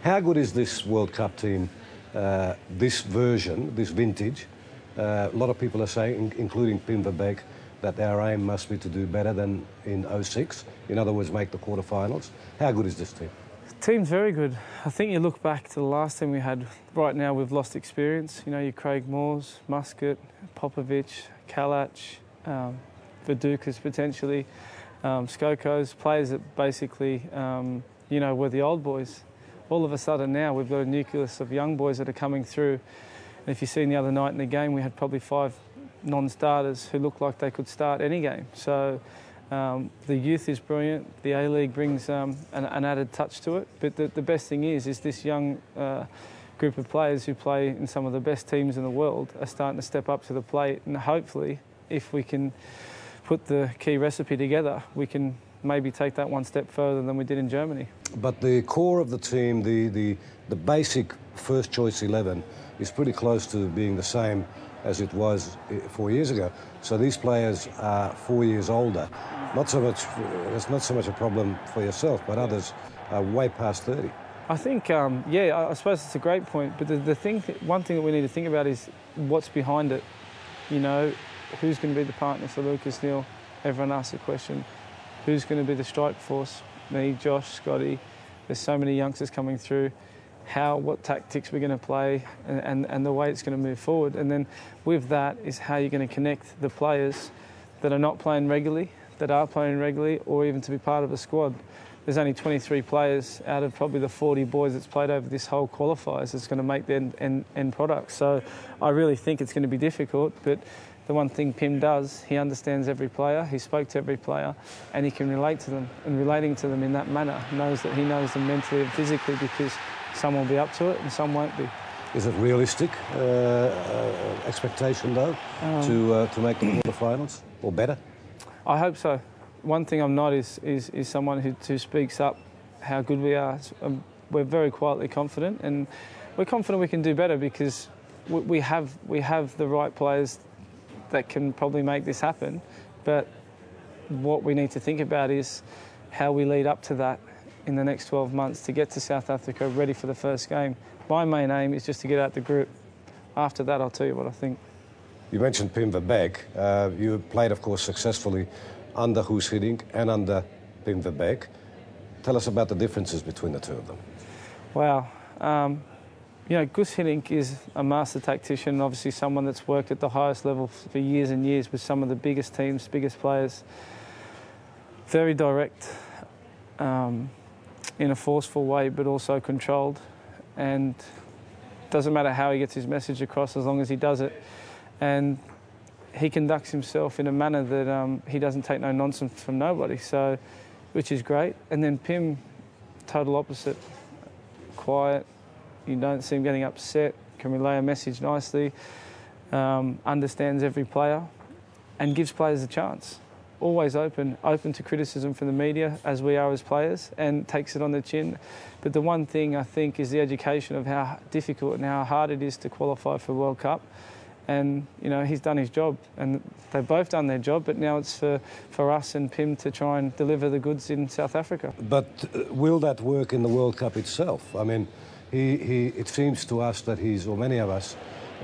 How good is this World Cup team, this version, this vintage? A lot of people are saying, including Pim Verbeek, that our aim must be to do better than in '06. In other words, make the quarterfinals. How good is this team? The team's very good. I think you look back to the last team we had. Right now, we've lost experience. You know, your Craig Moores, Muscat, Popovic, Kalach, Verbeek potentially, Skokos, players that basically, you know, were the old boys. All of a sudden now we've got a nucleus of young boys that are coming through. And if you've seen the other night in the game, we had probably 5 non-starters who looked like they could start any game. So the youth is brilliant. The A-League brings an added touch to it. But the best thing is this young group of players who play in some of the best teams in the world are starting to step up to the plate. And hopefully, if we can put the key recipe together, we can maybe take that one step further than we did in Germany. But the core of the team, the basic first choice 11, is pretty close to being the same as it was 4 years ago. So these players are 4 years older. Not so much. It's not so much a problem for yourself, but others are way past 30. I think, yeah, I suppose it's a great point. But one thing that we need to think about is what's behind it. You know, who's going to be the partner for Lucas Neal? Everyone asks the question. Who's going to be the strike force? Me, Josh, Scotty. There's so many youngsters coming through. What tactics we're going to play and the way it's going to move forward. And then with that is how you're going to connect the players that are not playing regularly, that are playing regularly, or even to be part of a squad. There's only 23 players out of probably the 40 boys that's played over this whole qualifiers that's going to make the end product. So I really think it's going to be difficult, but the one thing Pim does, he understands every player, he spoke to every player, and he can relate to them. And relating to them in that manner knows that he knows them mentally and physically, because some will be up to it and some won't be. Is it realistic expectation, though, to make the quarterfinals, or better? I hope so. One thing I'm not is someone who speaks up how good we are. We're very quietly confident, and we're confident we can do better because we have the right players that can probably make this happen. But what we need to think about is how we lead up to that in the next 12 months to get to South Africa ready for the first game. My main aim is just to get out the group. After that, I'll tell you what I think. You mentioned Pim Verbeek. You played, of course, successfully under Guus Hiddink and under Pim Verbeek. Tell us about the differences between the two of them. Wow. You know, Guus Hiddink is a master tactician, obviously someone that's worked at the highest level for years and years with some of the biggest teams, biggest players. Very direct, in a forceful way, but also controlled. And doesn't matter how he gets his message across as long as he does it. And he conducts himself in a manner that he doesn't take no nonsense from nobody, so, which is great. And then Pim, total opposite. Quiet, you don't see him getting upset, can relay a message nicely, understands every player and gives players a chance. Always open to criticism from the media, as we are as players, and takes it on the chin. But the one thing I think is the education of how difficult and how hard it is to qualify for World Cup. And, you know, he's done his job, and they've both done their job, but now it's for us and Pim to try and deliver the goods in South Africa. But will that work in the World Cup itself? I mean, it seems to us that or many of us,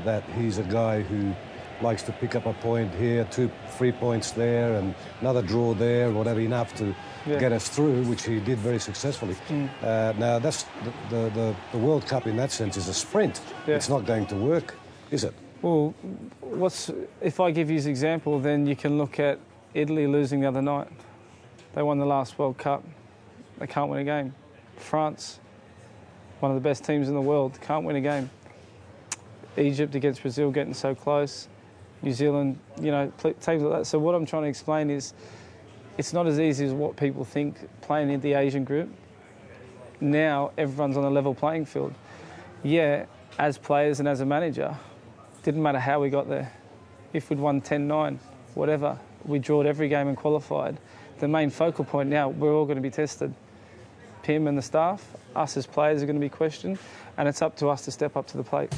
that he's a guy who likes to pick up a point here, 2-3 points there, and another draw there, whatever, enough to get us through, which he did very successfully. Now, that's the World Cup in that sense is a sprint. Yeah. It's not going to work, is it? Well, if I give you an example, then you can look at Italy losing the other night. They won the last World Cup. They can't win a game. France, one of the best teams in the world, can't win a game. Egypt against Brazil getting so close. New Zealand, you know, teams like that. So what I'm trying to explain is it's not as easy as what people think playing in the Asian group. Now everyone's on a level playing field. Yeah, as players and as a manager, didn't matter how we got there. If we'd won 10-9, whatever, we drawed every game and qualified. The main focal point now, we're all going to be tested. Pim and the staff, us as players are going to be questioned, and it's up to us to step up to the plate.